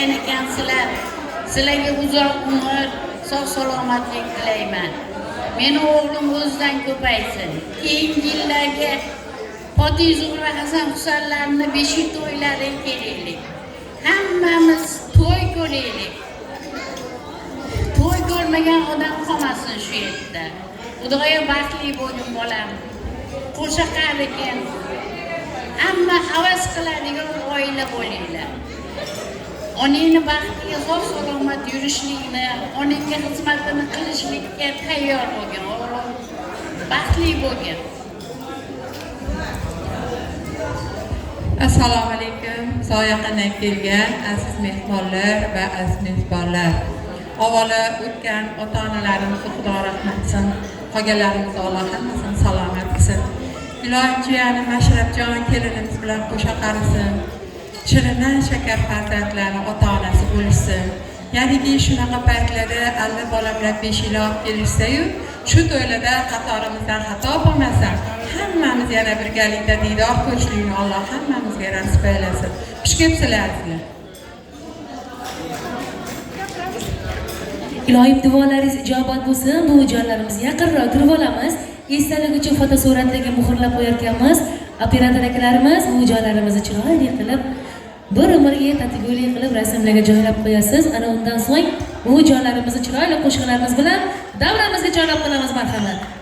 ekansizlar. Sizlarga uzoq umr, sog' salomatlik tilayman. Meni o'g'lim o'zidan ko'paysin. Keyingi yillarga Potizuv va Hasan Husanlarning beshik to'ylari kelaylik. Hammamiz to'y ko'raylik. To'y ko'rmagan odam qolmasin shu yerda. Xudoga baxtli bo'lgin bolam. Qo'sha qarigan. Hamma havas qiladigan oila bo'linglar. Onangni baxtiga sog' salomat yurishlikni, onangga xizmatini qilishlikka tayyor bo'lgin, o'g'lim. Baxtli bo'lgin. Assalomu alaykum. Soyaqadan kelgan aziz mehmonlar va aziz mezbonlar. Avvalo o'tgan ota-onalarimizni Xudo rahmat qilsin, qolganlarimizni Alloh hammasini salomat qilsin. Ilohim jiyani Mashrabjon kelinimiz bilan qo'sha qarisin. Shirinan shakar farzandlarni ota-onasi bo'lishsin. Ya'ni shunaqa paytlarda alla bolamlar 5 yil olib kelishsa-yu, shu to'ylarda qatorimizdan xato bo'lmasa, hammamiz yana birgalikda diydor ko'rishlikni Alloh hammamizga nasib aylasin. Xush kelibsizlar. Ilohim duolaringiz ijobat bo'lsin. Bu jonlarimizni yaqinroq kirib olamiz. Esdalik uchun fotosuratlarga muhrlab qo'yarkanmiz. Operator akalarimiz bu jonlarimizni chiroyli qilib bir umrga tatigulik qilib rasmlarga joylab qo'yasiz. Ana undan so'ng bu jonlarimizni chiroyli qo'shiqlarimiz bilan davramizga joylab qo'yamiz, marhamat.